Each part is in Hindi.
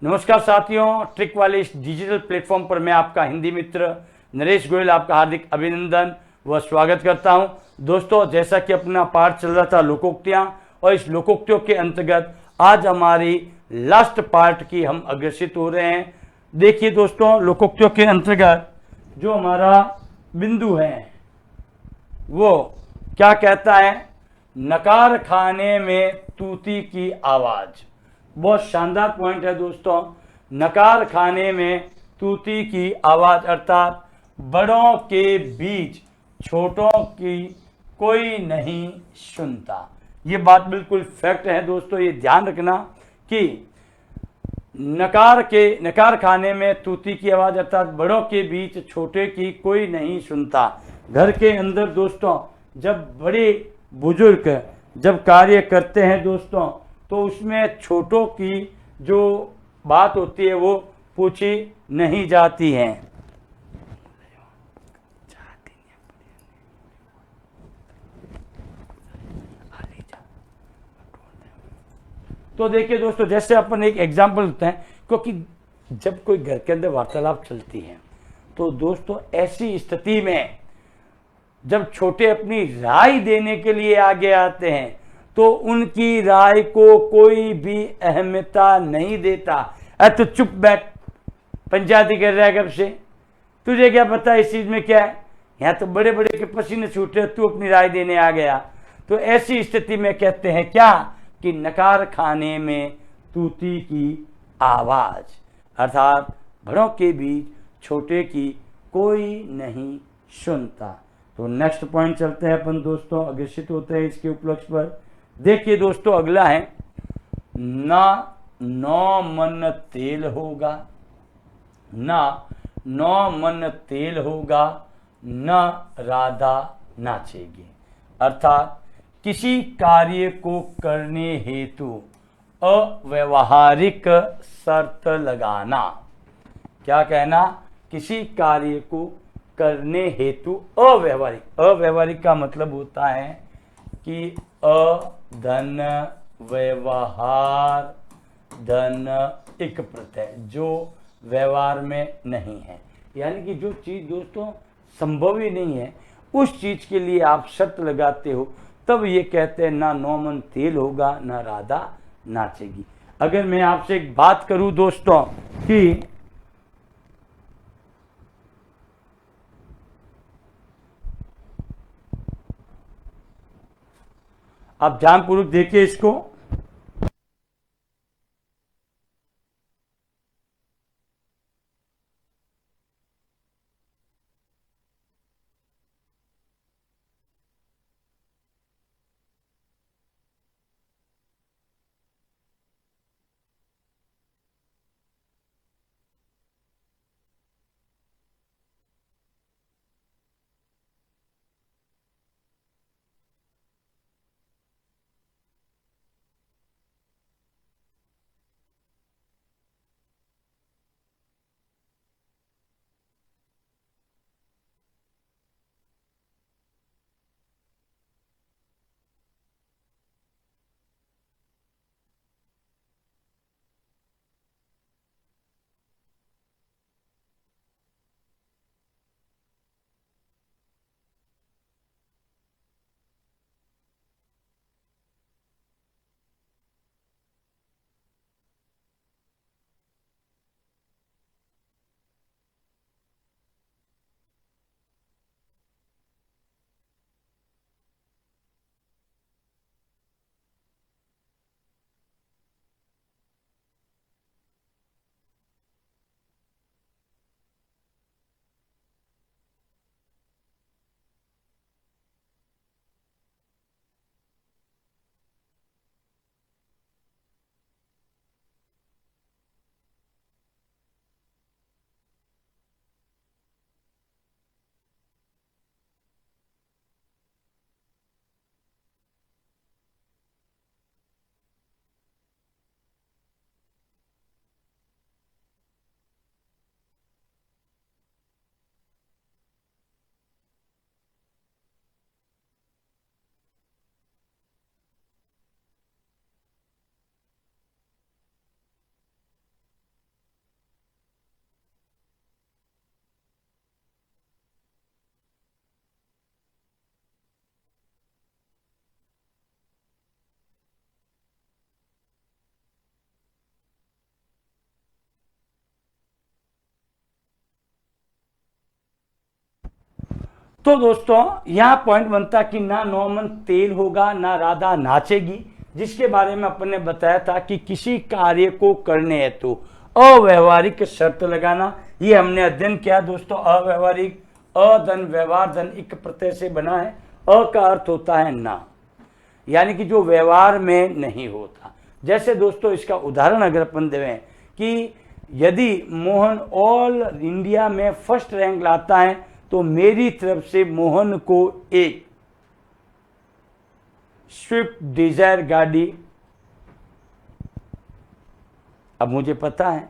नमस्कार साथियों, ट्रिक वाले इस डिजिटल प्लेटफॉर्म पर मैं आपका हिंदी मित्र नरेश गोयल आपका हार्दिक अभिनंदन व स्वागत करता हूं। दोस्तों, जैसा कि अपना पाठ चल रहा था लोकोक्तियां, और इस लोकोक्तियों के अंतर्गत आज हमारी लास्ट पार्ट की हम अग्रसित हो रहे हैं। देखिए दोस्तों, लोकोक्तियों के अंतर्गत जो हमारा बिंदु है वो क्या कहता है? नकार खाने में तूती की आवाज। बहुत शानदार पॉइंट है दोस्तों। नकार खाने में तूती की आवाज अर्थात बड़ों के बीच छोटों की कोई नहीं सुनता। ये बात बिल्कुल फैक्ट है दोस्तों। ये ध्यान रखना कि नकार खाने में तूती की आवाज अर्थात बड़ों के बीच छोटे की कोई नहीं सुनता। घर के अंदर दोस्तों जब बड़े बुजुर्ग जब कार्य करते हैं दोस्तों, तो उसमें छोटों की जो बात होती है वो पूछी नहीं जाती है। तो देखिए दोस्तों, जैसे अपन एक एग्जाम्पल लेते हैं, क्योंकि जब कोई घर के अंदर वार्तालाप चलती है तो दोस्तों ऐसी स्थिति में जब छोटे अपनी राय देने के लिए आगे आते हैं तो उनकी राय को कोई भी अहमियता नहीं देता। तो चुप बैठ, पंचायती कर रहा है कब से, तुझे क्या पता इस चीज में क्या है? यहाँ तो बड़े बड़े के पसीने छूट रहे, तू अपनी राय देने आ गया। तो ऐसी स्थिति में कहते हैं क्या कि नकार खाने में तूती की आवाज अर्थात बड़ों के बीच छोटे की कोई नहीं सुनता। तो नेक्स्ट पॉइंट चलते हैं अपन दोस्तों, अग्रसित होते हैं इसके उपलक्ष्य पर। देखिए दोस्तों, अगला है ना नौ मन तेल होगा, ना नौ मन तेल होगा, न राधा नाचेगी। अर्थात किसी कार्य को करने हेतु अव्यवहारिक शर्त लगाना। क्या कहना? किसी कार्य को करने हेतु अव्यवहारिक का मतलब होता है कि धन व्यवहार धन एक प्रत्यय जो व्यवहार में नहीं है, यानी कि जो चीज दोस्तों संभव ही नहीं है उस चीज के लिए आप शर्त लगाते हो, तब ये कहते हैं ना नौ मन तेल होगा ना राधा नाचेगी। अगर मैं आपसे एक बात करूं दोस्तों कि आप ध्यानपूर्वक देखिए इसको, तो दोस्तों यहाँ पॉइंट बनता कि ना नॉर्मन तेल होगा ना राधा नाचेगी, जिसके बारे में अपन ने बताया था कि किसी कार्य को करने हेतु अव्यवहारिक शर्त लगाना, ये हमने अध्ययन किया दोस्तों। अव्यवहारिक, अधन व्यवहार धन एक प्रत्यय से बना है, अ का अर्थ होता है ना, यानी कि जो व्यवहार में नहीं होता। जैसे दोस्तों इसका उदाहरण अगर अपन देवें कि यदि मोहन ऑल इंडिया में फर्स्ट रैंक लाता है तो मेरी तरफ से मोहन को एक स्विफ्ट डिजायर गाड़ी, अब मुझे पता है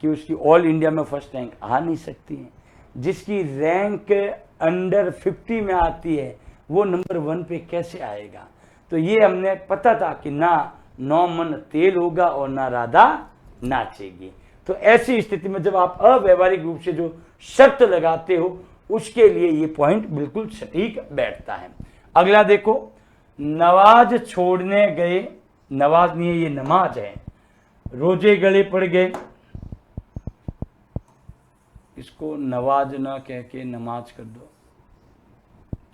कि उसकी ऑल इंडिया में फर्स्ट रैंक आ नहीं सकती है, जिसकी रैंक अंडर 50 में आती है वो नंबर 1 पे कैसे आएगा। तो ये हमने पता था कि ना नॉर्मन तेल होगा और ना राधा नाचेगी। तो ऐसी स्थिति में जब आप अव्यवहारिक रूप से जो शर्त लगाते हो उसके लिए ये पॉइंट बिल्कुल सटीक बैठता है। अगला देखो, नवाज छोड़ने गए, नवाज नहीं है ये नमाज है, रोजे गले पड़ गए, इसको नवाज ना कह के नमाज कर दो,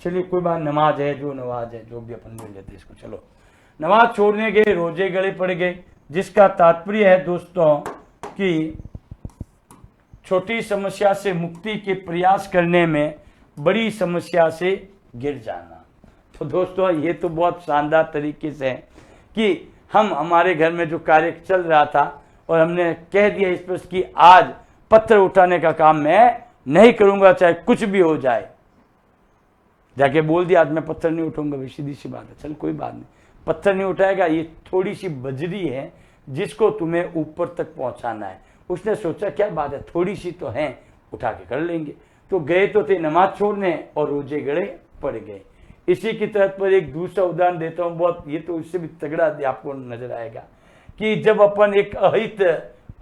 चलिए कोई बात, नमाज है जो नवाज है जो भी अपन बोल लेते इसको, चलो। नमाज छोड़ने गए, रोजे गले पड़ गए, जिसका तात्पर्य है दोस्तों कि छोटी समस्या से मुक्ति के प्रयास करने में बड़ी समस्या से गिर जाना। तो दोस्तों ये तो बहुत शानदार तरीके से है कि हम हमारे घर में जो कार्य चल रहा था और हमने कह दिया स्पष्ट कि आज पत्थर उठाने का काम मैं नहीं करूंगा चाहे कुछ भी हो जाए, जाके बोल दिया आज मैं पत्थर नहीं उठाऊंगा, भाई सीधी सी बात है, चल कोई बात नहीं, पत्थर नहीं उठाएगा, ये थोड़ी सी बजरी है जिसको तुम्हें ऊपर तक पहुंचाना है। उसने सोचा क्या बात है, थोड़ी सी तो है, उठा के कर लेंगे। तो गए तो थे नमाज छोड़ने और रोजे गड़े पड़ गए। इसी की तरह पर एक दूसरा उदाहरण देता हूँ, बहुत ये तो इससे भी तगड़ा आपको नजर आएगा कि जब अपन एक अहित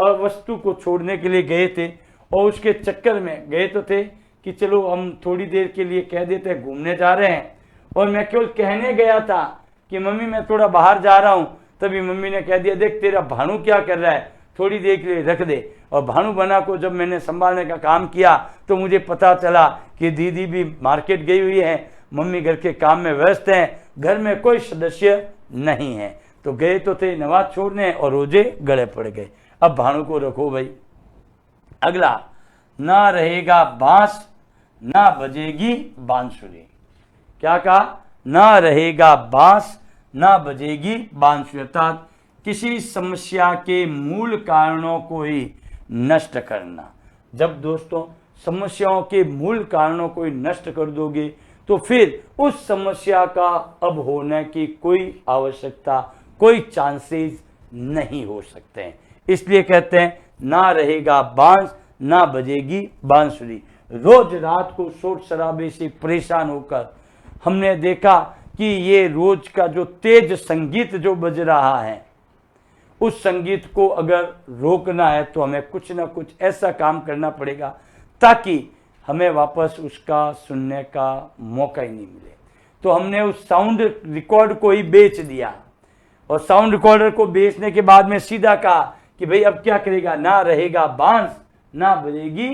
वस्तु को छोड़ने के लिए गए थे और उसके चक्कर में गए तो थे कि चलो हम थोड़ी देर के लिए कह देते हैं घूमने जा रहे हैं, और मैं केवल कहने गया था कि मम्मी मैं थोड़ा बाहर जा रहा हूँ, तभी मम्मी ने कह दिया देख तेरा भानु क्या कर रहा है, थोड़ी देर के लिए रख दे। और भानु बना को जब मैंने संभालने का काम किया तो मुझे पता चला कि दीदी भी मार्केट गई हुई है, मम्मी घर के काम में व्यस्त हैं, घर में कोई सदस्य नहीं है। तो गए तो थे नमाज छोड़ने और रोजे गड़े पड़ गए। अब भानु को रखो भाई। अगला, ना रहेगा बांस ना बजेगी बांसुरी। क्या कहा, ना रहेगा बांस ना बजेगी बांसुरी, अर्थात किसी समस्या के मूल कारणों को ही नष्ट करना। जब दोस्तों समस्याओं के मूल कारणों को ही नष्ट कर दोगे तो फिर उस समस्या का अब होने की कोई आवश्यकता, कोई चांसेस नहीं हो सकते हैं। इसलिए कहते हैं ना रहेगा बांस ना बजेगी बांसुरी। रोज रात को शोर शराबे से परेशान होकर हमने देखा कि ये रोज का जो तेज संगीत जो बज रहा है, उस संगीत को अगर रोकना है तो हमें कुछ ना कुछ ऐसा काम करना पड़ेगा ताकि हमें वापस उसका सुनने का मौका ही नहीं मिले। तो हमने उस साउंड रिकॉर्ड को ही बेच दिया, और साउंड रिकॉर्डर को बेचने के बाद में सीधा कहा कि भाई अब क्या करेगा, ना रहेगा बांस ना बजेगी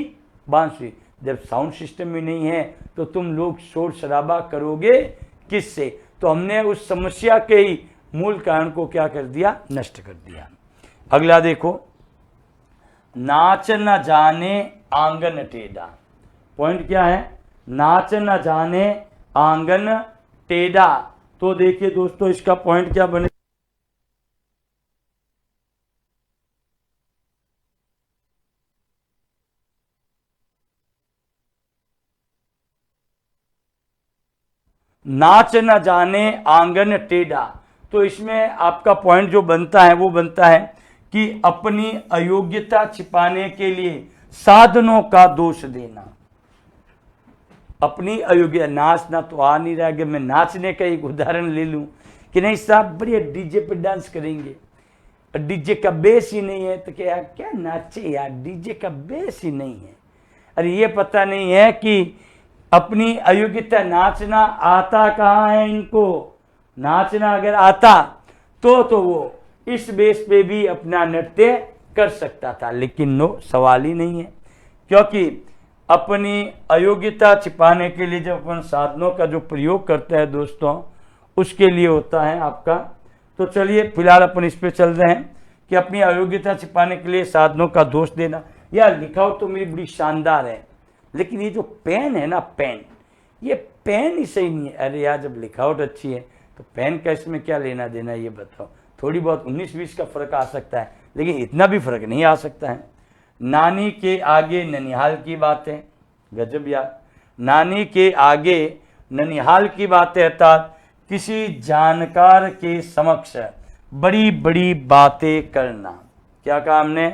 बांसुरी। जब साउंड सिस्टम में नहीं है तो तुम लोग शोर शराबा करोगे किससे। तो हमने उस समस्या के ही मूल कारण को क्या कर दिया, नष्ट कर दिया। अगला देखो, नाच न जाने आंगन टेढ़ा। पॉइंट क्या है, नाच न जाने आंगन टेढ़ा। तो देखिए दोस्तों इसका पॉइंट क्या बने, नाच न जाने आंगन टेढ़ा। तो इसमें आपका पॉइंट जो बनता है वो बनता है कि अपनी अयोग्यता छिपाने के लिए साधनों का दोष देना। अपनी अयोग्य, नाचना तो आ नहीं रहा, कि मैं नाचने का एक उदाहरण ले लूं कि नहीं साहब बढ़िया डीजे पे डांस करेंगे, डीजे का बेस ही नहीं है, तो क्या क्या नाचे यार, डीजे का बेस ही नहीं है। अरे ये पता नहीं है कि अपनी अयोग्यता, नाचना आता कहाँ है इनको। नाचना अगर आता तो वो इस बेस पे भी अपना नृत्य कर सकता था, लेकिन नो, सवाल ही नहीं है। क्योंकि अपनी अयोग्यता छिपाने के लिए जब अपन साधनों का जो प्रयोग करते हैं दोस्तों, उसके लिए होता है आपका। तो चलिए फिलहाल अपन इस पे चल रहे हैं कि अपनी अयोग्यता छिपाने के लिए साधनों का दोष देना। यार लिखावट तो मेरी बड़ी शानदार है, लेकिन ये जो पेन है ना, पेन, ये पेन ही सही नहीं है। अरे यार जब लिखावट अच्छी है तो पेन का इसमें क्या लेना देना, ये बताओ। थोड़ी बहुत 19-20 का फर्क आ सकता है, लेकिन इतना भी फर्क नहीं आ सकता है। नानी के आगे ननिहाल की बातें, गजब यार। नानी के आगे ननिहाल की बातें अर्थात किसी जानकार के समक्ष बड़ी बड़ी बातें करना। क्या कहा हमने?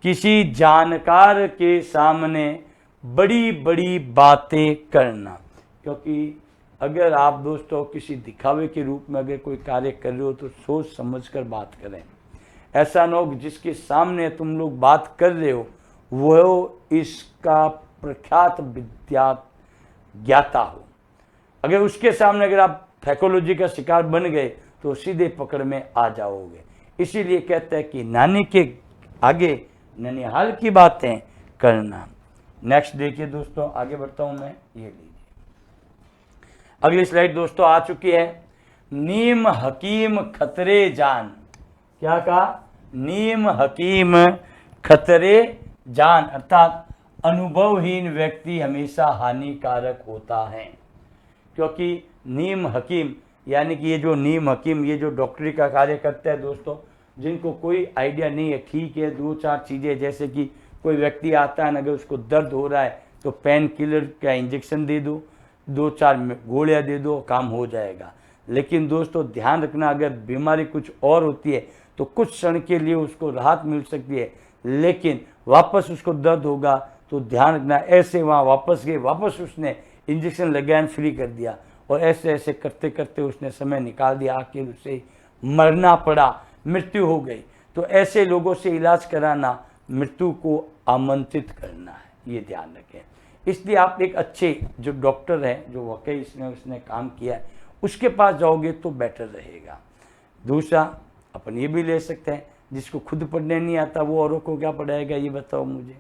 किसी जानकार के सामने बड़ी बड़ी बातें करना। क्योंकि अगर आप दोस्तों किसी दिखावे के रूप में अगर कोई कार्य कर रहे हो तो सोच समझकर बात करें। ऐसा न हो जिसके सामने तुम लोग बात कर रहे हो वो इसका प्रख्यात विद्या ज्ञाता हो। अगर उसके सामने अगर आप साइकोलॉजी का शिकार बन गए तो सीधे पकड़ में आ जाओगे। इसीलिए कहते हैं कि नानी के आगे ननिहाल की बातें करना। नेक्स्ट देखिए दोस्तों, आगे बढ़ता हूं मैं, ये लीजिए अगली स्लाइड दोस्तों आ चुकी है। नीम हकीम खतरे जान। क्या कहा? नीम हकीम खतरे जान अर्थात अनुभवहीन व्यक्ति हमेशा हानिकारक होता है। क्योंकि नीम हकीम यानी कि ये जो नीम हकीम, ये जो डॉक्टरी का कार्य करते हैं दोस्तों, जिनको कोई आइडिया नहीं है, ठीक है, 2-4 चीज़ें, जैसे कि कोई व्यक्ति आता है, अगर उसको दर्द हो रहा है तो पेन किलर का इंजेक्शन दे दो, 2-4 गोलियां दे दो, काम हो जाएगा। लेकिन दोस्तों ध्यान रखना, अगर बीमारी कुछ और होती है तो कुछ क्षण के लिए उसको राहत मिल सकती है, लेकिन वापस उसको दर्द होगा तो ध्यान रखना, ऐसे वहाँ वापस गए, वापस उसने इंजेक्शन लगाया, फ्री कर दिया, और ऐसे ऐसे करते करते उसने समय निकाल दिया, आखिर उसे मरना पड़ा, मृत्यु हो गई। तो ऐसे लोगों से इलाज कराना मृत्यु को आमंत्रित करना है, ये ध्यान रखें। इसलिए आप एक अच्छे जो डॉक्टर है, जो वाकई उसने काम किया है, उसके पास जाओगे तो बेटर रहेगा। दूसरा अपन ये भी ले सकते हैं, जिसको खुद पढ़ने नहीं आता वो औरों को क्या पढ़ाएगा, ये बताओ मुझे।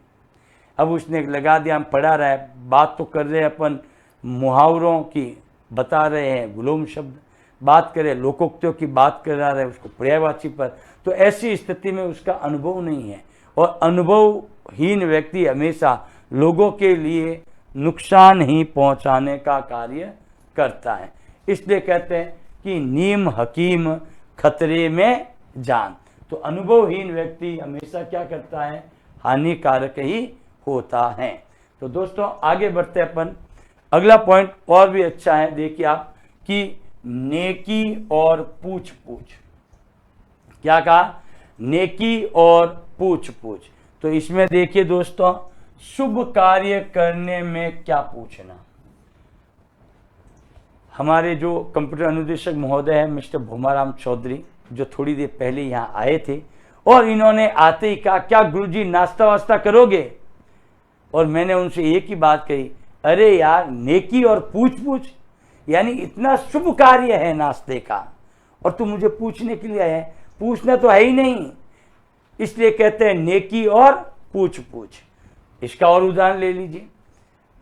अब उसने लगा दिया, हम पढ़ा रहा है, बात तो कर रहे हैं अपन मुहावरों की, बता रहे हैं विलोम शब्द, बात करें लोकोक्तियों की बात करा रहे हैं उसको पर्यायवाची पर। तो ऐसी स्थिति में उसका अनुभव नहीं है, और अनुभवहीन व्यक्ति हमेशा लोगों के लिए नुकसान ही पहुंचाने का कार्य करता है। इसलिए कहते हैं कि नीम हकीम खतरे में जान। तो अनुभवहीन व्यक्ति हमेशा क्या करता है, हानिकारक ही होता है। तो दोस्तों आगे बढ़ते हैं अपन, अगला पॉइंट और भी अच्छा है, देखिए आप, कि नेकी और पूछ पूछ। क्या कहा? नेकी और पूछ पूछ। तो इसमें देखिए दोस्तों, शुभ कार्य करने में क्या पूछना। हमारे जो कंप्यूटर अनुदेशक महोदय हैं मिस्टर भूमाराम चौधरी, जो थोड़ी देर पहले यहाँ आए थे, और इन्होंने आते ही कहा, क्या गुरुजी नाश्ता वास्ता करोगे? और मैंने उनसे एक ही बात कही, अरे यार नेकी और पूछ पूछ, यानी इतना शुभ कार्य है नाश्ते का, और तू मुझे पूछने के लिए आया है? पूछना तो है ही नहीं। इसलिए कहते हैं नेकी और पूछ पूछ। इसका और उदाहरण ले लीजिए,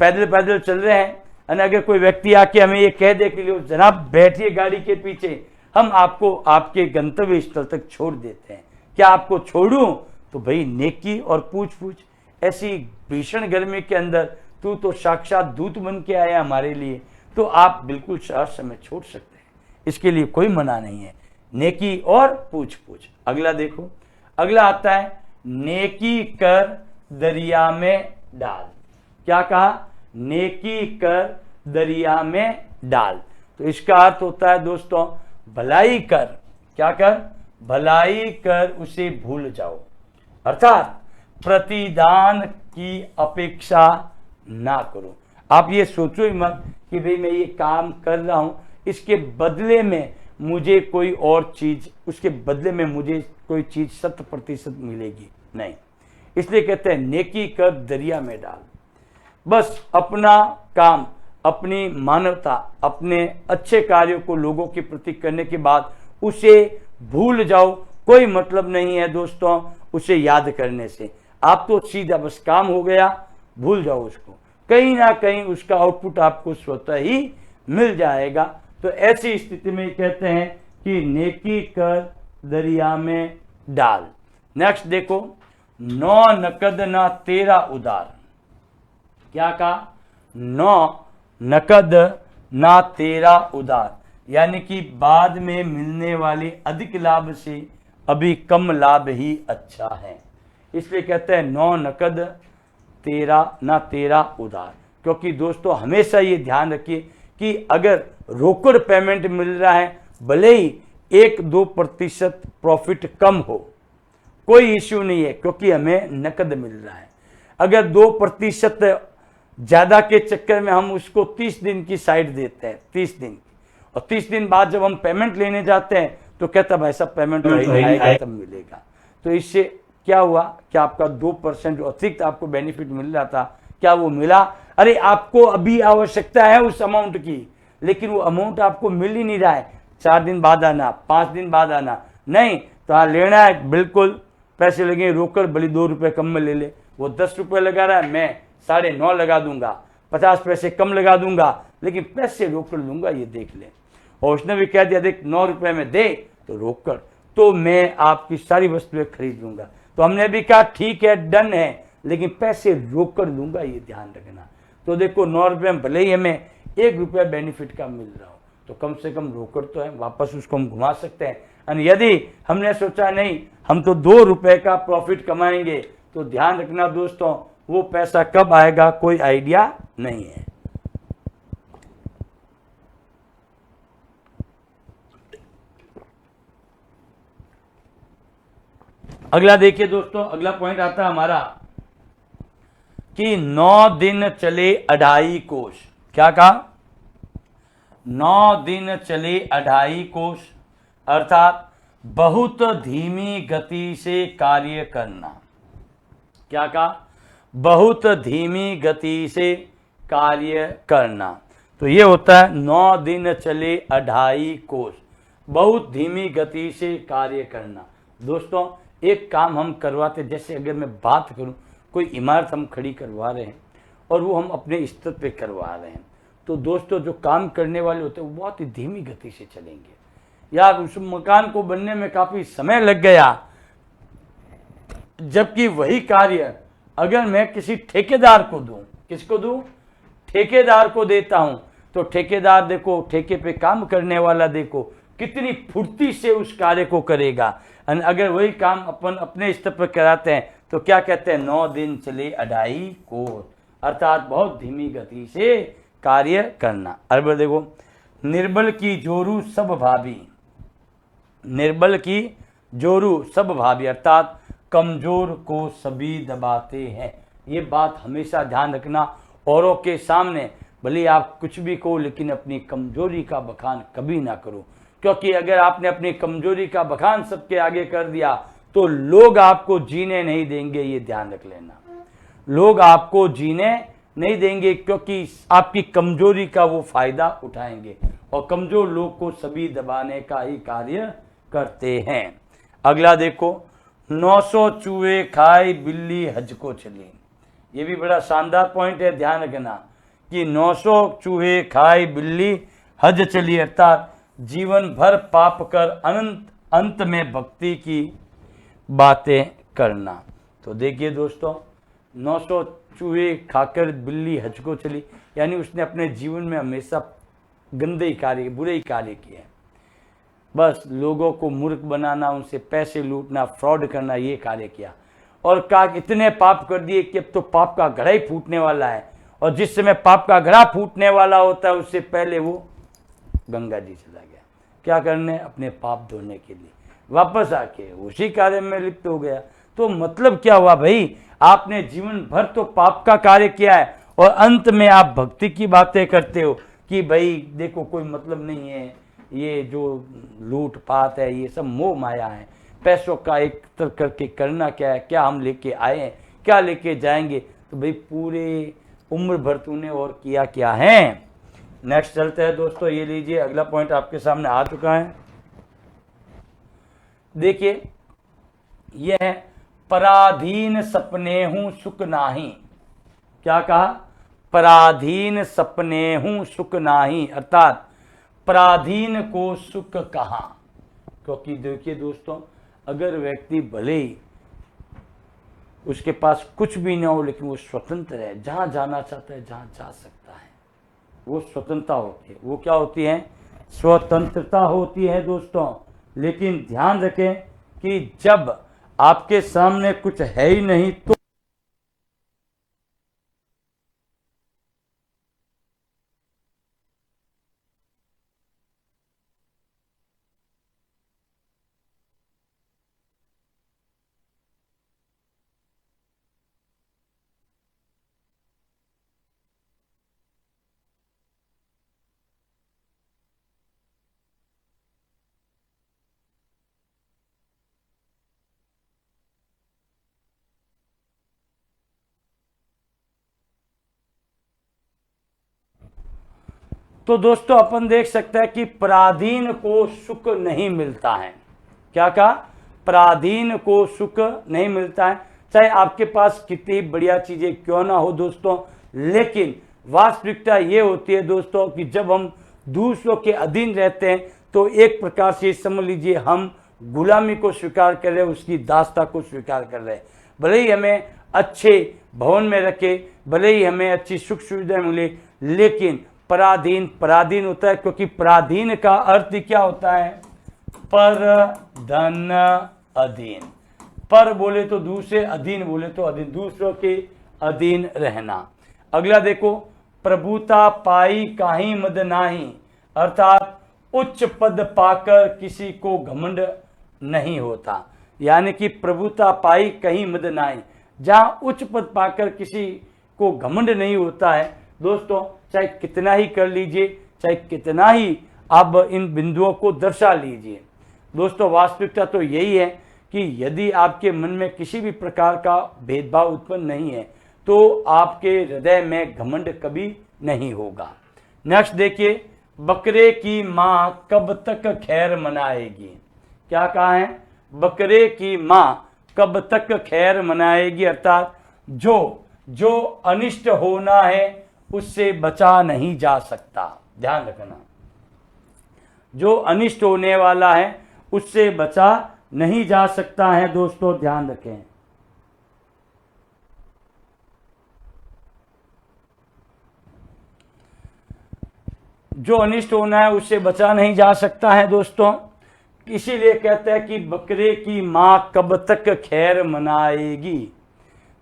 पैदल पैदल चल रहे हैं, और अगर कोई व्यक्ति आके हमें ये कह दे कि जनाब बैठिए गाड़ी के पीछे, हम आपको आपके गंतव्य स्थल तक छोड़ देते हैं, क्या आपको छोड़ूं? तो भाई नेकी और पूछ पूछ। ऐसी भीषण गर्मी के अंदर तू तो साक्षात दूत बन के आया हमारे लिए, तो आप बिल्कुल हर समय छोड़ सकते हैं, इसके लिए कोई मना नहीं है। नेकी और पूछ पूछ। अगला देखो, अगला आता है नेकी कर दरिया में डाल। क्या कहा? नेकी कर दरिया में डाल। तो इसका अर्थ होता है दोस्तों, भलाई कर। क्या कर? भलाई कर उसे भूल जाओ, अर्थात प्रतिदान की अपेक्षा ना करो। आप ये सोचो ही मत कि भाई मैं ये काम कर रहा हूं, इसके बदले में मुझे कोई और चीज, उसके बदले में मुझे कोई चीज 100% मिलेगी, नहीं। इसलिए कहते हैं नेकी कर दरिया में डाल। बस अपना काम, अपनी मानवता, अपने अच्छे कार्यों को लोगों के प्रति करने के बाद उसे भूल जाओ। कोई मतलब नहीं है दोस्तों उसे याद करने से। आप तो सीधा बस काम हो गया, भूल जाओ उसको, कहीं ना कहीं उसका आउटपुट आपको स्वतः ही मिल जाएगा। तो ऐसी स्थिति में कहते हैं कि नेकी कर दरिया में डाल। नेक्स्ट देखो, 9 नकद ना 13 उधार। क्या कहा? 9 नकद ना 13 उधार, यानी कि बाद में मिलने वाले अधिक लाभ से अभी कम लाभ ही अच्छा है। इसलिए कहते हैं 9 नकद 13 उधार। क्योंकि दोस्तों हमेशा ये ध्यान रखिए कि अगर रोकड़ पेमेंट मिल रहा है, भले ही 1-2% प्रॉफिट कम हो, कोई इश्यू नहीं है, क्योंकि हमें नकद मिल रहा है। अगर 2% ज्यादा के चक्कर में हम उसको 30 दिन की साइड देते हैं, 30 दिन, और 30 दिन बाद जब हम पेमेंट लेने जाते हैं तो कहता भाई सब पेमेंट आएगा तब मिलेगा। तो इससे क्या हुआ कि आपका 2% जो अतिरिक्त आपको बेनिफिट मिल रहा था, क्या वो मिला? अरे आपको अभी आवश्यकता है उस अमाउंट की, लेकिन वो अमाउंट आपको मिल ही नहीं रहा है। 4 दिन बाद आना, 5 दिन बाद आना, नहीं तो हाँ लेना है, बिल्कुल पैसे लगे रोकड़, भले 2 रुपए कम में ले ले। वो 10 रुपए लगा रहा है, मैं 9.5 लगा दूंगा, 50 पैसे कम लगा दूंगा, लेकिन पैसे रोकड़ लूंगा, ये देख ले। और उसने भी कह दिया देख 9 रुपए में दे तो रोकड़, तो मैं आपकी सारी वस्तुएं खरीद लूंगा। तो हमने भी कहा ठीक है, डन है, लेकिन पैसे रोकड़ लूंगा, ये ध्यान रखना। तो देखो 9 रुपए में भले ही हमें 1 रुपया बेनिफिट का मिल रहा हो, तो कम से कम रोकड़ तो है, वापस उसको हम घुमा सकते हैं। और यदि हमने सोचा नहीं हम तो 2 रुपए का प्रॉफिट कमाएंगे, तो ध्यान रखना दोस्तों, वो पैसा कब आएगा कोई आइडिया नहीं है। अगला देखिए दोस्तों, अगला पॉइंट आता है हमारा कि 9 दिन चले 2.5 कोष। क्या कहा? 9 दिन चले 2.5 कोष, अर्थात बहुत धीमी गति से कार्य करना। क्या कहा? बहुत धीमी गति से कार्य करना। तो ये होता है 9 दिन चले 2.5 कोष, बहुत धीमी गति से कार्य करना। दोस्तों एक काम हम करवाते, जैसे अगर मैं बात करूं, कोई इमारत हम खड़ी करवा रहे हैं और वो हम अपने स्तर पे करवा रहे हैं, तो दोस्तों जो काम करने वाले होते हैं वो बहुत ही धीमी गति से चलेंगे। यार उस मकान को बनने में काफी समय लग गया, जबकि वही कार्य अगर मैं किसी ठेकेदार को दूं, किसको दूं? ठेकेदार को देता हूं, तो ठेकेदार देखो, ठेके पे काम करने वाला देखो कितनी फुर्ती से उस कार्य को करेगा। अगर वही काम अपन अपने स्तर पर कराते हैं तो क्या कहते हैं? 9 दिन चले 2.5 कोष, अर्थात बहुत धीमी गति से कार्य करना। अब देखो, निर्बल की जोरू सब भाभी, निर्बल की जोरू सब भाभी, अर्थात कमजोर को सभी दबाते हैं। ये बात हमेशा ध्यान रखना, औरों के सामने भले आप कुछ भी कहो, लेकिन अपनी कमजोरी का बखान कभी ना करो, क्योंकि अगर आपने अपनी कमजोरी का बखान सबके आगे कर दिया तो लोग आपको जीने नहीं देंगे, ये ध्यान रख लेना। लोग आपको जीने नहीं देंगे, क्योंकि आपकी कमजोरी का वो फायदा उठाएंगे, और कमजोर लोग को सभी दबाने का ही कार्य करते हैं। अगला देखो, 900 चूहे खाए बिल्ली हज को चली। ये भी बड़ा शानदार पॉइंट है, ध्यान रखना कि 900 चूहे खाए बिल्ली हज चली, अर्थात जीवन भर पाप कर अंत में भक्ति की बातें करना। तो देखिए दोस्तों, 900 चूहे खाकर बिल्ली हज को चली, यानी उसने अपने जीवन में हमेशा गंदे कार्य, बुरे कार्य किए, बस लोगों को मूर्ख बनाना, उनसे पैसे लूटना, फ्रॉड करना, ये कार्य किया, और कहा इतने पाप कर दिए कि अब तो पाप का घड़ा ही फूटने वाला है। और जिस समय पाप का घड़ा फूटने वाला होता है उससे पहले वो गंगा जी चला गया, क्या करने? अपने पाप धोने के लिए। वापस आके उसी कार्य में लिप्त हो गया। तो मतलब क्या हुआ भाई? आपने जीवन भर तो पाप का कार्य किया है, और अंत में आप भक्ति की बातें करते हो कि भाई देखो कोई मतलब नहीं है, ये जो लूट पाट है ये सब मोह माया है, पैसों का एक तरह करके करना क्या है, क्या हम लेके आए हैं, क्या लेके जाएंगे। तो भाई पूरे उम्र भर तूने और किया क्या है। नेक्स्ट चलते हैं दोस्तों, ये लीजिए अगला पॉइंट आपके सामने आ चुका है। देखिए यह है, पराधीन सपने हूं सुख नाही। क्या कहा? पराधीन सपने हूं सुख नाही, अर्थात पराधीन को सुख कहाँ। क्योंकि देखिए दोस्तों, अगर व्यक्ति भले ही उसके पास कुछ भी ना हो लेकिन वो स्वतंत्र है, जहां जाना चाहता है जहां जा सकता है, वो स्वतंत्रता होती है। वो क्या होती है? स्वतंत्रता होती है दोस्तों। लेकिन ध्यान रखें कि जब आपके सामने कुछ है ही नहीं तो दोस्तों अपन देख सकते हैं कि पराधीन को सुख नहीं मिलता है। क्या कहा? पराधीन को सुख नहीं मिलता है, चाहे आपके पास कितनी बढ़िया चीजें क्यों ना हो दोस्तों। लेकिन वास्तविकता ये होती है दोस्तों कि जब हम दूसरों के अधीन रहते हैं तो एक प्रकार से समझ लीजिए हम गुलामी को स्वीकार कर रहे हैं, उसकी दासता को स्वीकार कर रहे हैं। भले ही हमें अच्छे भवन में रखे, भले ही हमें अच्छी सुख सुविधाएं मिले, लेकिन पराधीन पराधीन होता है। क्योंकि पराधीन का अर्थ क्या होता है? पर धन अधीन। पर बोले तो दूसरे, अधीन बोले तो अधीन, दूसरों के अधीन रहना। अगला देखो, प्रभुता पाई काहीं मद नाही, अर्थात उच्च पद पाकर किसी को घमंड नहीं होता। यानी कि प्रभुता पाई कहीं मद नाही, जहां उच्च पद पाकर किसी को घमंड नहीं होता है दोस्तों, चाहे कितना ही कर लीजिए, चाहे कितना ही आप इन बिंदुओं को दर्शा लीजिए दोस्तों, वास्तविकता तो यही है कि यदि आपके मन में किसी भी प्रकार का भेदभाव उत्पन्न नहीं है तो आपके हृदय में घमंड कभी नहीं होगा। नेक्स्ट देखिए, बकरे की मां कब तक खैर मनाएगी। क्या कहा है? बकरे की मां कब तक खैर मनाएगी, अर्थात जो अनिष्ट होना है उससे बचा नहीं जा सकता। ध्यान रखना, जो अनिष्ट होने वाला है उससे बचा नहीं जा सकता है दोस्तों, ध्यान रखें। जो अनिष्ट होना है उससे बचा नहीं जा सकता है दोस्तों, इसीलिए कहते हैं कि बकरे की मां कब तक खैर मनाएगी।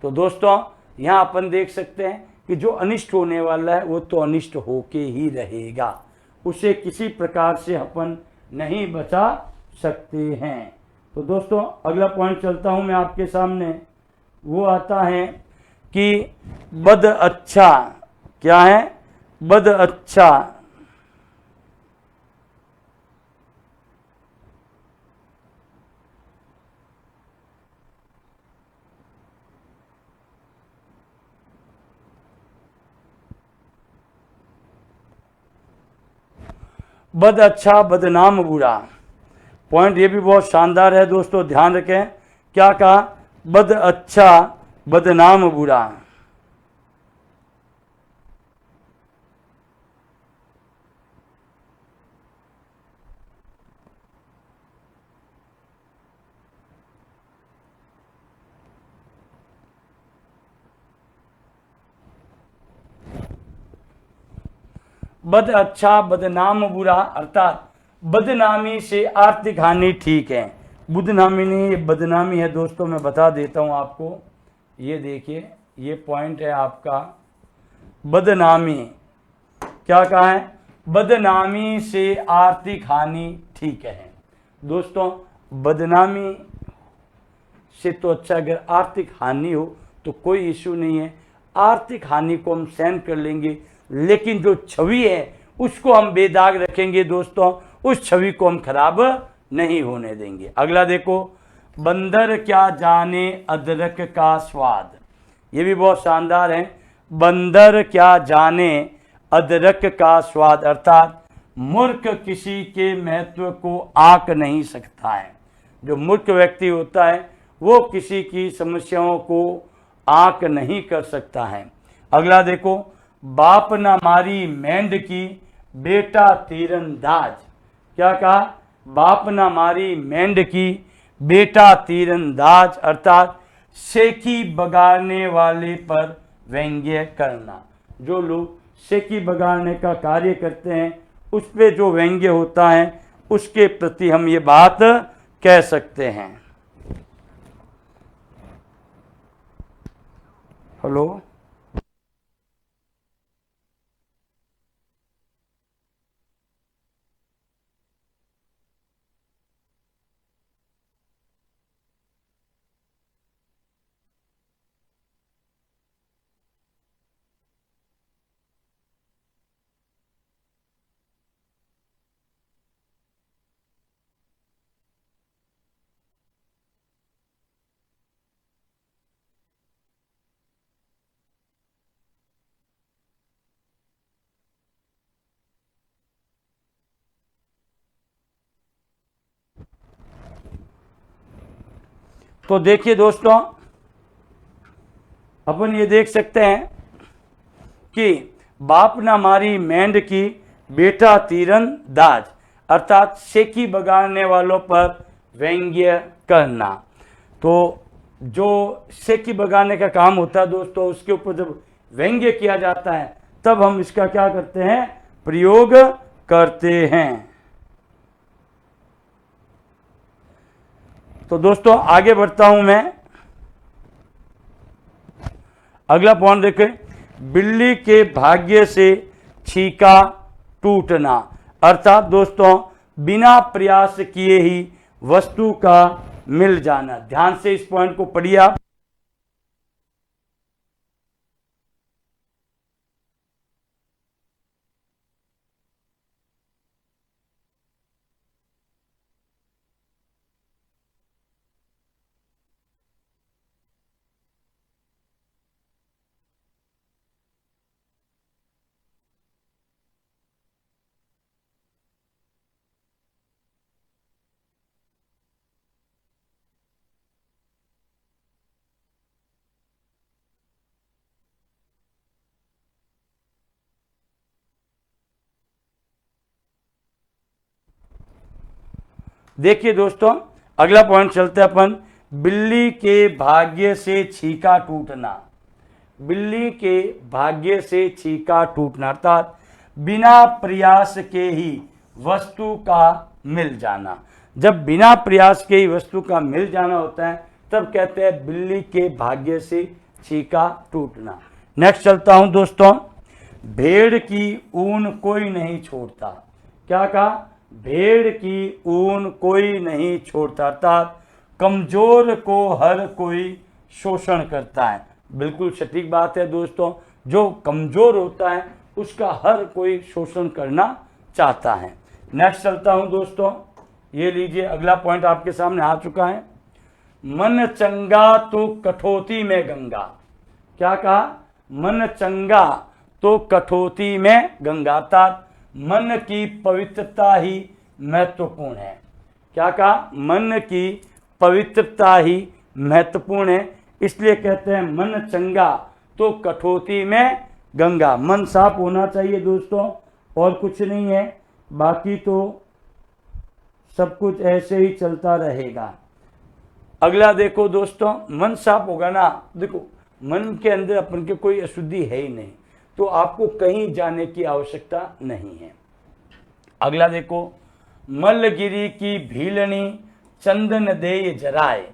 तो दोस्तों यहां अपन देख सकते हैं कि जो अनिष्ट होने वाला है वो तो अनिष्ट होके ही रहेगा, उसे किसी प्रकार से अपन नहीं बचा सकते हैं। तो दोस्तों अगला पॉइंट चलता हूं मैं आपके सामने, वो आता है कि बद अच्छा। क्या है? बद अच्छा। बद अच्छा बदनाम बुरा। पॉइंट ये भी बहुत शानदार है दोस्तों, ध्यान रखें। क्या कहा? बद अच्छा बदनाम बुरा। बद अच्छा बदनाम बुरा, अर्थात बदनामी से आर्थिक हानि ठीक है, बदनामी नहीं, ये बदनामी है दोस्तों। मैं बता देता हूं आपको, ये देखिए, ये पॉइंट है आपका बदनामी। क्या कहा है? बदनामी से आर्थिक हानि ठीक है दोस्तों। बदनामी से तो अच्छा अगर आर्थिक हानि हो तो कोई इश्यू नहीं है, आर्थिक हानि को हम सहन कर लेंगे, लेकिन जो छवि है उसको हम बेदाग रखेंगे दोस्तों, उस छवि को हम खराब नहीं होने देंगे। अगला देखो, बंदर क्या जाने अदरक का स्वाद। ये भी बहुत शानदार है। बंदर क्या जाने अदरक का स्वाद, अर्थात मूर्ख किसी के महत्व को आंक नहीं सकता है। जो मूर्ख व्यक्ति होता है वो किसी की समस्याओं को आंक नहीं कर सकता है। अगला देखो, बाप ना मारी मेंढ की, बेटा तीरंदाज। क्या कहा? बाप ना मारी मेंढ की, बेटा तीरंदाज, अर्थात सेकी बगाड़ने वाले पर व्यंग्य करना। जो लोग सेकी बगाड़ने का कार्य करते हैं उस पे जो व्यंग्य होता है उसके प्रति हम ये बात कह सकते हैं। हेलो, तो देखिए दोस्तों, अपन ये देख सकते हैं कि बाप ना मारी मेंढ की, बेटा तीरंदाज, अर्थात सेकी बगाड़ने वालों पर व्यंग्य करना। तो जो सेकी बगाड़ने का काम होता है दोस्तों, उसके ऊपर जब व्यंग्य किया जाता है तब हम इसका क्या करते हैं? प्रयोग करते हैं। तो दोस्तों आगे बढ़ता हूं मैं। अगला पॉइंट देखें, बिल्ली के भाग्य से छीका टूटना, अर्थात दोस्तों बिना प्रयास किए ही वस्तु का मिल जाना। ध्यान से इस पॉइंट को पढ़िए आप। देखिए दोस्तों, अगला पॉइंट चलते हैं अपन, बिल्ली के भाग्य से छीका टूटना। बिल्ली के भाग्य से छीका टूटना, अर्थात बिना प्रयास के ही वस्तु का मिल जाना। जब बिना प्रयास के ही वस्तु का मिल जाना होता है तब कहते हैं बिल्ली के भाग्य से छीका टूटना। नेक्स्ट चलता हूं दोस्तों, भेड़ की ऊन कोई नहीं छोड़ता। क्या कहा? भेड़ की ऊन कोई नहीं छोड़ता, अर्थात कमजोर को हर कोई शोषण करता है। बिल्कुल सटीक बात है दोस्तों, जो कमजोर होता है उसका हर कोई शोषण करना चाहता है। नेक्स्ट चलता हूं दोस्तों, ये लीजिए अगला पॉइंट आपके सामने आ चुका है, मन चंगा तो कठौती में गंगा। क्या कहा? मन चंगा तो कठौती में गंगा, अर्थात मन की पवित्रता ही महत्वपूर्ण है। क्या कहा? मन की पवित्रता ही महत्वपूर्ण है, इसलिए कहते हैं मन चंगा तो कठौती में गंगा। मन साफ होना चाहिए दोस्तों, और कुछ नहीं है, बाकी तो सब कुछ ऐसे ही चलता रहेगा। अगला देखो दोस्तों, मन साफ होगा ना, देखो मन के अंदर अपन के कोई अशुद्धि है ही नहीं, तो आपको कहीं जाने की आवश्यकता नहीं है। अगला देखो, मल्लगिरी की भीलनी चंदन दे जराए,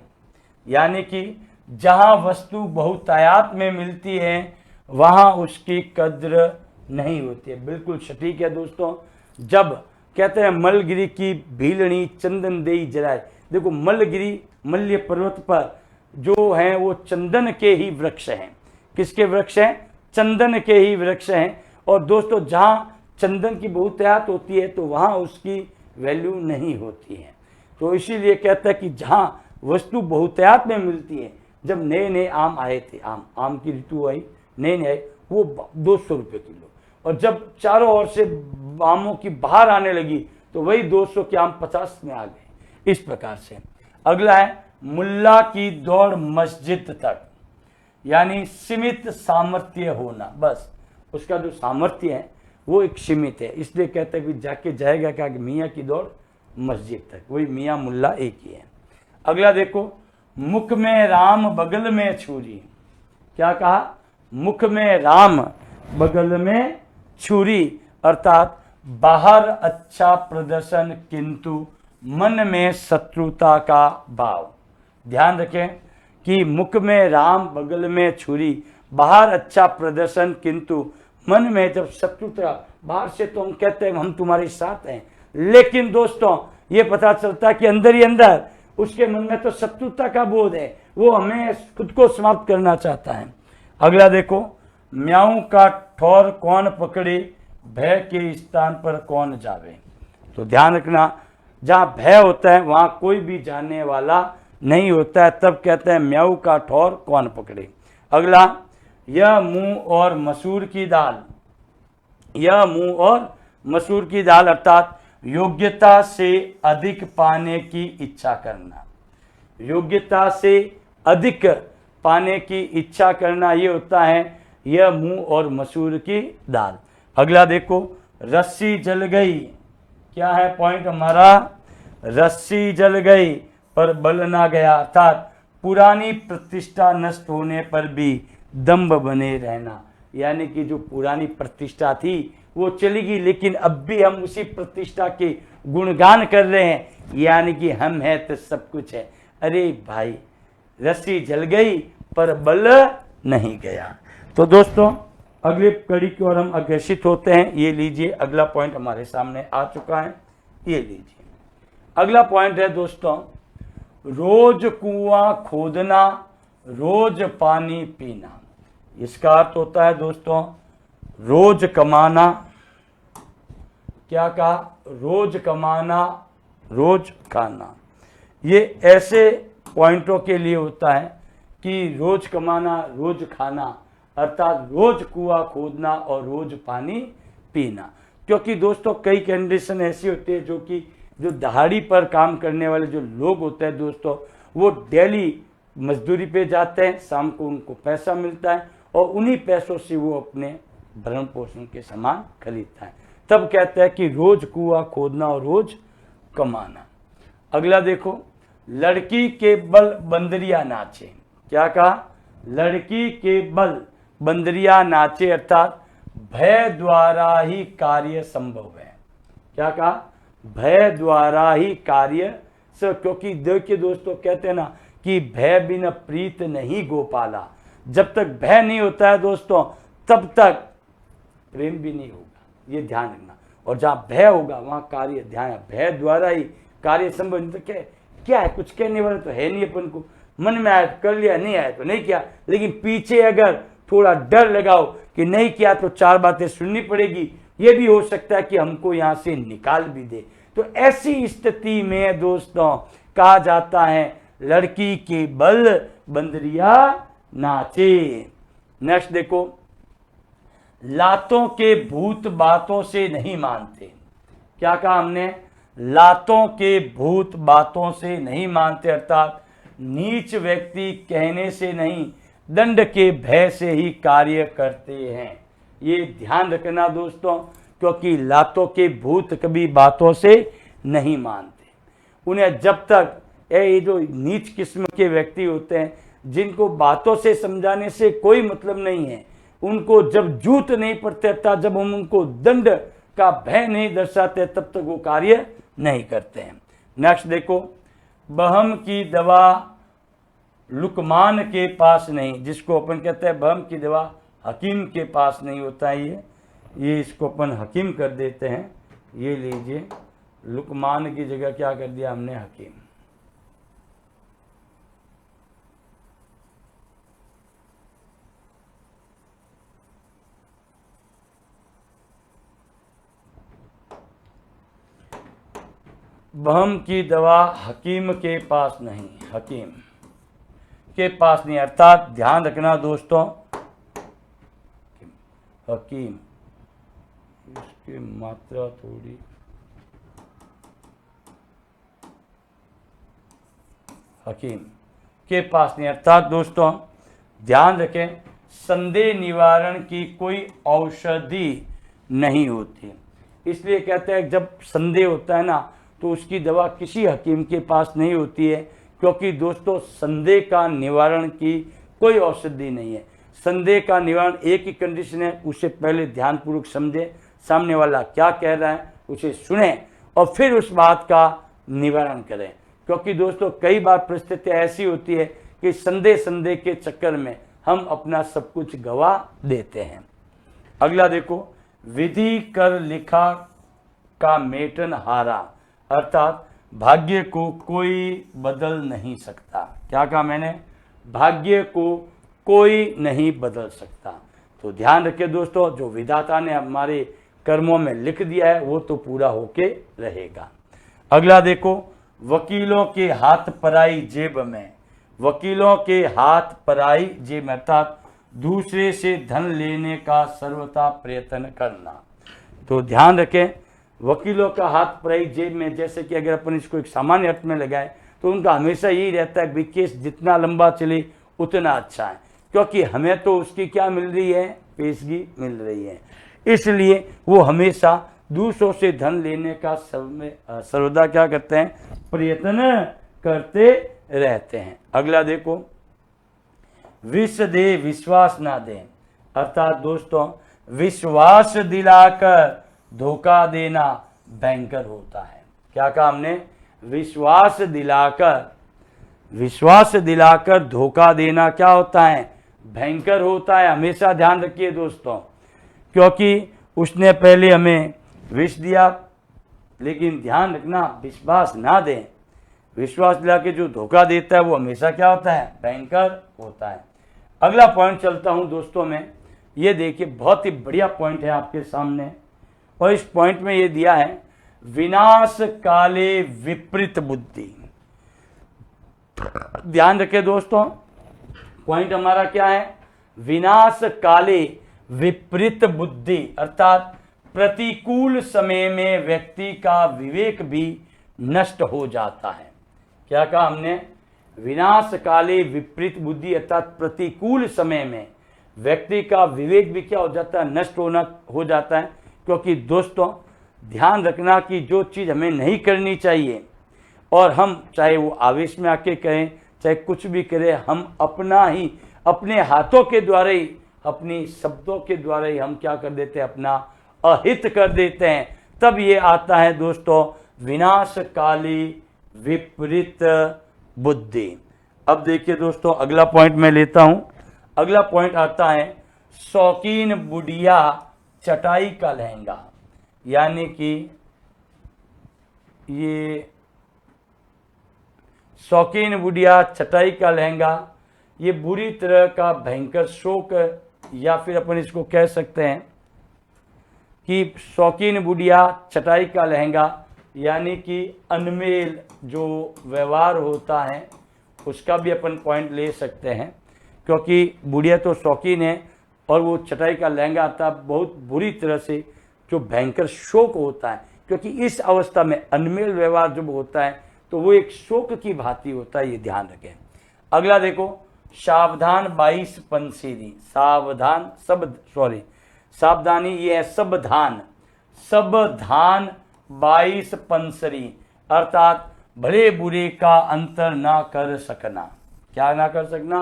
यानी कि जहां वस्तु बहुतायात में मिलती है वहां उसकी कद्र नहीं होती है। बिल्कुल सटीक है दोस्तों। जब कहते हैं मल्लगिरी की भीलनी चंदन दे जराए, देखो मल्लगिरी, मल्य पर्वत पर जो हैं वो चंदन के ही वृक्ष हैं। किसके वृक्ष हैं? चंदन के ही वृक्ष हैं। और दोस्तों जहां चंदन की बहुतायत होती है तो वहां उसकी वैल्यू नहीं होती है। तो इसीलिए कहता है कि जहां वस्तु बहुतायत में मिलती है, जब नए नए आम आए थे, आम की ऋतु आई, नए नए, वो 200 रुपये किलो, और जब चारों ओर से आमों की बाहर आने लगी तो वही 200 के आम 50 में आ गए। इस प्रकार से। अगला है, मुल्ला की दौड़ मस्जिद तक। यानी सीमित सामर्थ्य होना, बस उसका जो सामर्थ्य है वो एक सीमित है, इसलिए कहते हैं कि जाके जाएगा क्या कि मियाँ की दौड़ मस्जिद तक, वही मियाँ मुल्ला एक ही है। अगला देखो, मुख में राम बगल में छुरी। क्या कहा? मुख में राम बगल में छुरी, अर्थात बाहर अच्छा प्रदर्शन किंतु मन में शत्रुता का भाव। ध्यान रखें कि मुख में राम बगल में छुरी, बाहर अच्छा प्रदर्शन किंतु मन में जब शत्रुता, बाहर से तो हम कहते हैं हम तुम्हारे साथ हैं, लेकिन दोस्तों ये पता चलता है कि अंदर ही अंदर उसके मन में तो शत्रुता का बोध है, वो हमें खुद को समाप्त करना चाहता है। अगला देखो, म्याऊं का ठौर कौन पकड़े, भय के स्थान पर कौन जावे। तो ध्यान रखना, जहां भय होता है वहां कोई भी जानने वाला नहीं होता है, तब कहते हैं म्याऊ का ठौर कौन पकड़े। अगला, यह मूंग और मसूर की दाल। यह मूंग और मसूर की दाल अर्थात योग्यता से अधिक पाने की इच्छा करना। योग्यता से अधिक पाने की इच्छा करना, ये होता है यह मूंग और मसूर की दाल। अगला देखो, रस्सी जल गई। क्या है पॉइंट हमारा? रस्सी जल गई पर बल ना गया, अर्थात पुरानी प्रतिष्ठा नष्ट होने पर भी दम्भ बने रहना। यानी कि जो पुरानी प्रतिष्ठा थी वो चलेगी, लेकिन अब भी हम उसी प्रतिष्ठा के गुणगान कर रहे हैं, यानी कि हम हैं तो सब कुछ है। अरे भाई, रस्सी जल गई पर बल नहीं गया। तो दोस्तों अगले कड़ी की ओर हम अग्रसित होते हैं। ये लीजिए, अगला पॉइंट हमारे सामने आ चुका है, ये लीजिए। अगला पॉइंट है दोस्तों, रोज कुआं खोदना, रोज पानी पीना। इसका अर्थ होता है दोस्तों रोज कमाना। क्या कहा? रोज कमाना, रोज खाना। ये ऐसे पॉइंटों के लिए होता है कि रोज कमाना, रोज खाना, अर्थात रोज कुआं खोदना और रोज पानी पीना। क्योंकि दोस्तों कई कंडीशन ऐसी होती है जो दहाड़ी पर काम करने वाले जो लोग होते हैं दोस्तों, वो डेली मजदूरी पे जाते हैं, शाम को उनको पैसा मिलता है और उन्हीं पैसों से वो अपने भरण पोषण के सामान खरीदता है। तब कहते हैं कि रोज कुआं खोदना और रोज कमाना। अगला देखो, लड़की के बल बंदरिया नाचे। क्या कहा? लड़की के बल बंदरिया नाचे, अर्थात भय द्वारा ही कार्य संभव है। क्या कहा? भय द्वारा ही कार्य से, क्योंकि देखिए दोस्तों कहते हैं ना कि भय बिना प्रीत नहीं गोपाला। जब तक भय नहीं होता है दोस्तों तब तक प्रेम भी नहीं होगा, ये ध्यान रखना। और जहां भय होगा वहां कार्य, ध्यान, भय द्वारा ही कार्य संभव। नहीं तो क्या है, कुछ कहने वाला तो है नहीं अपन को, मन में आया तो कर लिया, नहीं आया तो नहीं किया, लेकिन पीछे अगर थोड़ा डर लगाओ कि नहीं किया तो चार बातें सुननी पड़ेगी, ये भी हो सकता है कि हमको यहां से निकाल भी दे। तो ऐसी स्थिति में दोस्तों कहा जाता है लड़की के बल बंदरिया नाचे। नेक्स्ट देखो, लातों के भूत बातों से नहीं मानते। क्या कहा हमने? लातों के भूत बातों से नहीं मानते, अर्थात नीच व्यक्ति कहने से नहीं, दंड के भय से ही कार्य करते हैं। ये ध्यान रखना दोस्तों, क्योंकि लातों के भूत कभी बातों से नहीं मानते। उन्हें जब तक ये जो नीच किस्म के व्यक्ति होते हैं जिनको बातों से समझाने से कोई मतलब नहीं है, उनको जब जूत नहीं पड़ते था, जब हम उनको दंड का भय नहीं दर्शाते, तब तक वो कार्य नहीं करते हैं। नेक्स्ट देखो, बहम की दवा लुकमान के पास नहीं, जिसको अपन कहते हैं बहम की दवा हकीम के पास नहीं होता है। ये इसको अपन हकीम कर देते हैं। ये लीजिए, लुकमान की जगह क्या कर दिया हमने? हकीम। बहम की दवा हकीम के पास नहीं, हकीम के पास नहीं, अर्थात ध्यान रखना दोस्तों, हकीम, इसकी मात्रा थोड़ी, हकीम के पास नहीं, अर्थात दोस्तों ध्यान रखें, संदेह निवारण की कोई औषधि नहीं होती। इसलिए कहते हैं जब संदेह होता है ना तो उसकी दवा किसी हकीम के पास नहीं होती है, क्योंकि दोस्तों संदेह का निवारण की कोई औषधि नहीं है। संदेह का निवारण एक ही कंडीशन है, उसे पहले ध्यानपूर्वक समझे, सामने वाला क्या कह रहा है उसे सुने और फिर उस बात का निवारण करें। क्योंकि दोस्तों कई बार परिस्थिति ऐसी होती है कि संदेह के चक्कर में हम अपना सब कुछ गवा देते हैं। अगला देखो, विधि कर लिखा का मेटन हारा, अर्थात भाग्य को कोई बदल नहीं सकता। क्या कहा मैंने? भाग्य को कोई नहीं बदल सकता। तो ध्यान रखिए दोस्तों, जो विधाता ने हमारे कर्मों में लिख दिया है वो तो पूरा होके रहेगा। अगला देखो, वकीलों के हाथ पराई जेब में, वकीलों के हाथ पराई जेब में अर्थात दूसरे से धन लेने का सर्वथा प्रयत्न करना। तो ध्यान रखें, वकीलों का हाथ पराई जेब में, जैसे कि अगर अपन इसको एक सामान्य अर्थ में लगाए तो उनका हमेशा यही रहता है कि केस जितना लंबा चले उतना अच्छा है, क्योंकि हमें तो उसकी क्या मिल रही है? पेशगी मिल रही है। इसलिए वो हमेशा दूसरों से धन लेने का सर्वदा क्या करते हैं? प्रयत्न करते रहते हैं। अगला देखो, विष दे विश्वास ना दे, अर्थात दोस्तों विश्वास दिलाकर धोखा देना भयंकर होता है। क्या कहा हमने? विश्वास दिलाकर धोखा देना क्या होता है? भयंकर होता है। हमेशा ध्यान रखिए दोस्तों, क्योंकि उसने पहले हमें विष दिया, लेकिन ध्यान रखना विश्वास ना दें। विश्वास दिला के जो धोखा देता है वो हमेशा क्या होता है? भयंकर होता है। अगला पॉइंट चलता हूं दोस्तों में, ये देखिए बहुत ही बढ़िया पॉइंट है आपके सामने, और इस पॉइंट में ये दिया है, विनाश काले विपरीत बुद्धि। ध्यान रखें दोस्तों, पॉइंट हमारा क्या है? विनाश काले विपरीत बुद्धि, अर्थात प्रतिकूल समय में व्यक्ति का विवेक भी नष्ट हो जाता है। क्या कहा हमने? विनाश काले विपरीत बुद्धि, अर्थात प्रतिकूल समय में व्यक्ति का विवेक भी क्या हो जाता है? नष्ट हो जाता है। क्योंकि दोस्तों ध्यान रखना कि जो चीज़ हमें नहीं करनी चाहिए और हम चाहे वो आवेश में आके करें चाहे कुछ भी करें, हम अपना ही अपने हाथों के द्वारा ही, अपनी शब्दों के द्वारा ही हम क्या कर देते हैं? अपना अहित कर देते हैं। तब ये आता है दोस्तों विनाश काली विपरीत बुद्धि। अब देखिए दोस्तों, अगला पॉइंट मैं लेता हूं। अगला पॉइंट आता है, शौकीन बुढ़िया चटाई का लहंगा, यानी कि ये शौकीन बुढ़िया चटाई का लहंगा, ये बुरी तरह का भयंकर शोक, या फिर अपन इसको कह सकते हैं कि शौकीन बुढ़िया चटाई का लहंगा, यानी कि अनमेल जो व्यवहार होता है उसका भी अपन पॉइंट ले सकते हैं। क्योंकि बुढ़िया तो शौकीन है और वो चटाई का लहंगा आता बहुत बुरी तरह से, जो भयंकर शोक होता है। क्योंकि इस अवस्था में अनमेल व्यवहार जब होता है तो वो एक शोक की भांति होता है, ये ध्यान रखें। अगला देखो, सावधान 22 पंसीरी, सावधानी ये है सावधान 22 पंसरी, अर्थात भले बुरे का अंतर ना कर सकना। क्या ना कर सकना?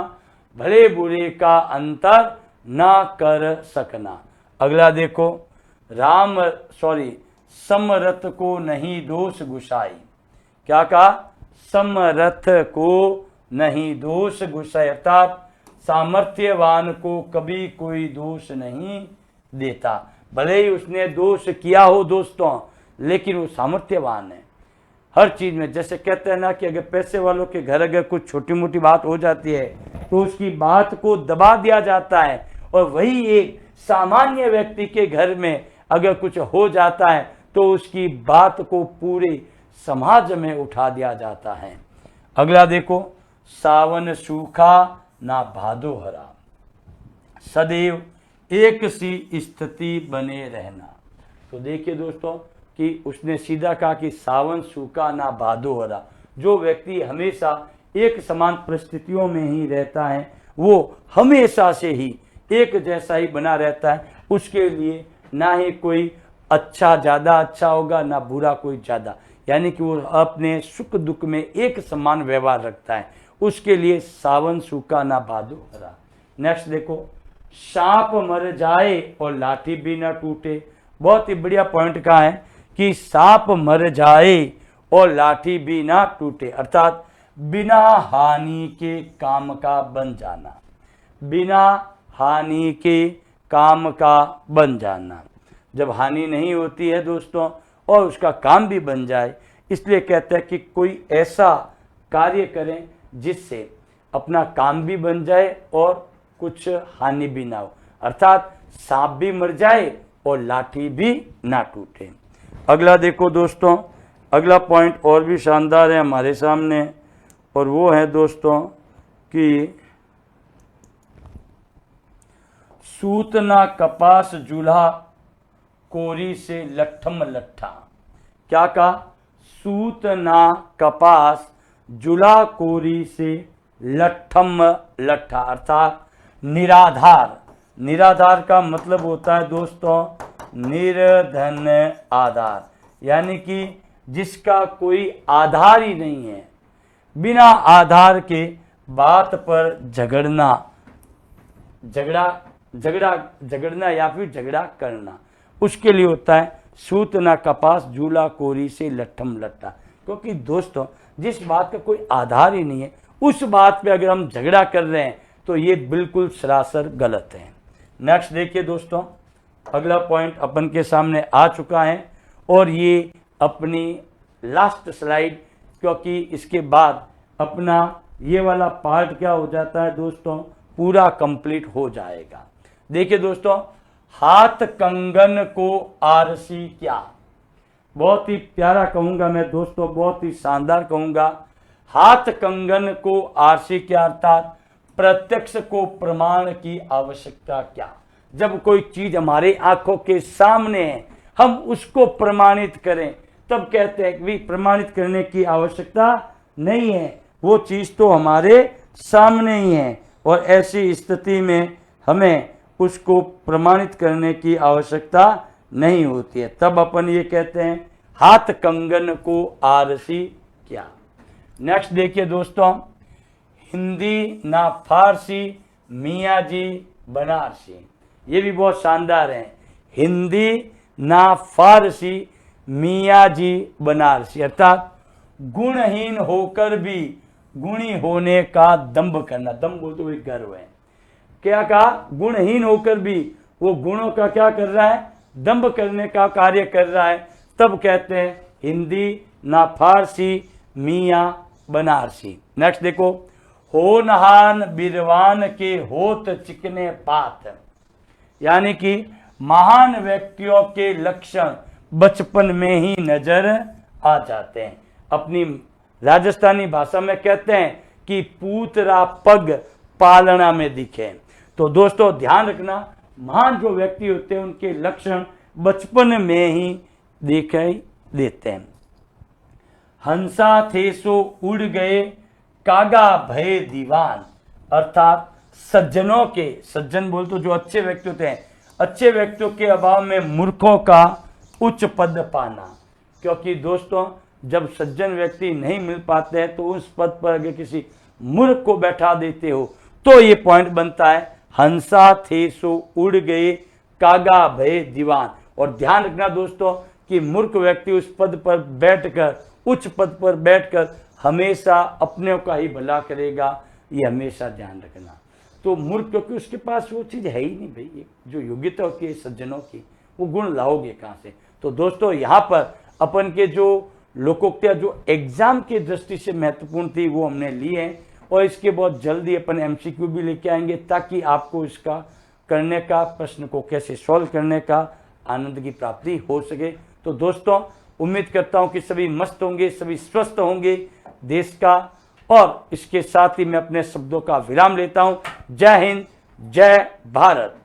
भले बुरे का अंतर ना कर सकना। अगला देखो, समरथ को नहीं दोष गुसाई। क्या कहा? समरथ को नहीं दोष गुसाई, अर्थात सामर्थ्यवान को कभी कोई दोष नहीं देता। भले ही उसने दोष किया हो दोस्तों, लेकिन वो सामर्थ्यवान है हर चीज में। जैसे कहते हैं ना कि अगर पैसे वालों के घर अगर कुछ छोटी मोटी बात हो जाती है तो उसकी बात को दबा दिया जाता है, और वही एक सामान्य व्यक्ति के घर में अगर कुछ हो जाता है तो उसकी बात को पूरे समाज में उठा दिया जाता है। अगला देखो, सावन सूखा ना भादो हरा, सदैव एक सी स्थिति बने रहना। तो देखिए दोस्तों कि उसने सीधा कहा कि सावन सूखा ना भादो हरा। जो व्यक्ति हमेशा एक समान परिस्थितियों में ही रहता है वो हमेशा से ही एक जैसा ही बना रहता है, उसके लिए ना ही कोई अच्छा ज़्यादा अच्छा होगा, ना बुरा कोई ज़्यादा, यानी कि वो अपने सुख दुख में एक समान व्यवहार रखता है। उसके लिए सावन सूखा ना भादो हरा। नेक्स्ट देखो, सांप मर जाए और लाठी भी ना टूटे। बहुत ही बढ़िया पॉइंट कहा है कि सांप मर जाए और लाठी भी ना टूटे, अर्थात बिना हानि के काम का बन जाना, बिना हानि के काम का बन जाना। जब हानि नहीं होती है दोस्तों और उसका काम भी बन जाए, इसलिए कहते हैं कि कोई ऐसा कार्य करें जिससे अपना काम भी बन जाए और कुछ हानि भी ना हो, अर्थात सांप भी मर जाए और लाठी भी ना टूटे। अगला देखो दोस्तों, अगला पॉइंट और भी शानदार है हमारे सामने, और वो है दोस्तों कि सूत ना कपास जूल्हा कोरी से लट्ठम लट्ठा। क्या कहा? सूत ना कपास जुला कोरी से लट्ठम लट्ठा, अर्थात निराधार। निराधार का मतलब होता है दोस्तों निर्धन आधार, यानी कि जिसका कोई आधार ही नहीं है, बिना आधार के बात पर झगड़ना या फिर झगड़ा करना, उसके लिए होता है सूत ना कपास जूला कोरी से लट्ठम लट्ठा। क्योंकि दोस्तों जिस बात का कोई आधार ही नहीं है, उस बात पे अगर हम झगड़ा कर रहे हैं तो ये बिल्कुल सरासर गलत है। नेक्स्ट देखिए दोस्तों, अगला पॉइंट अपन के सामने आ चुका है और ये अपनी लास्ट स्लाइड, क्योंकि इसके बाद अपना ये वाला पार्ट क्या हो जाता है दोस्तों, पूरा कंप्लीट हो जाएगा। देखिए दोस्तों, हाथ कंगन को आरसी क्या। बहुत ही प्यारा कहूंगा मैं दोस्तों, बहुत ही शानदार कहूंगा। हाथ कंगन को आरसी क्या, अर्थात प्रत्यक्ष को प्रमाण की आवश्यकता क्या। जब कोई चीज हमारे आंखों के सामने है, हम उसको प्रमाणित करें, तब कहते हैं कि प्रमाणित करने की आवश्यकता नहीं है, वो चीज तो हमारे सामने ही है, और ऐसी स्थिति में हमें उसको प्रमाणित करने की आवश्यकता नहीं होती है। तब अपन ये कहते हैं हाथ कंगन को आरसी क्या। नेक्स्ट देखिए दोस्तों, हिंदी ना फारसी मियाँ जी बनारसी। ये भी बहुत शानदार है। हिंदी ना फारसी मियाँ जी बनारसी, अर्थात गुणहीन होकर भी गुणी होने का दंभ करना। दंभ बोलते हुए गर्व है। क्या कहा? गुणहीन होकर भी वो गुणों का क्या कर रहा है, दंभ करने का कार्य कर रहा है। तब कहते हैं हिंदी ना फारसी मियाँ बनारसी। नेक्स्ट देखो, होनहान बिरवान के होत चिकने पात, यानी कि महान व्यक्तियों के लक्षण बचपन में ही नजर आ जाते हैं। अपनी राजस्थानी भाषा में कहते हैं कि पूतरा पग पालना में दिखे। तो दोस्तों ध्यान रखना, महान जो व्यक्ति होते हैं उनके लक्षण बचपन में ही दिखाई देते हैं। हंसा थे सो उड़ गए कागा भय दीवान, अर्थात सज्जनों के, सज्जन बोल तो जो अच्छे व्यक्ति होते हैं, अच्छे व्यक्तियों के अभाव में मूर्खों का उच्च पद पाना। क्योंकि दोस्तों जब सज्जन व्यक्ति नहीं मिल पाते हैं तो उस पद पर अगर किसी मूर्ख को बैठा देते हो तो ये पॉइंट बनता है हंसा थे सो उड़ गए कागा भय दीवान। और ध्यान रखना दोस्तों कि मूर्ख व्यक्ति उस पद पर बैठकर, उच्च पद पर बैठकर हमेशा अपने का ही भला करेगा, ये हमेशा ध्यान रखना। तो मूर्ख क्योंकि उसके पास वो चीज है ही नहीं भाई, जो योग्यता होती है सज्जनों की, वो गुण लाओगे कहाँ से। तो दोस्तों यहाँ पर अपन के जो लोकोक्तियाँ जो एग्जाम की दृष्टि से महत्वपूर्ण थी वो हमने ली है, और इसके बहुत जल्दी अपन एमसीक्यू भी लेके आएंगे ताकि आपको इसका करने का, प्रश्न को कैसे सॉल्व करने का आनंद की प्राप्ति हो सके। तो दोस्तों उम्मीद करता हूं कि सभी मस्त होंगे, सभी स्वस्थ होंगे देश का, और इसके साथ ही मैं अपने शब्दों का विराम लेता हूं। जय हिंद, जय भारत।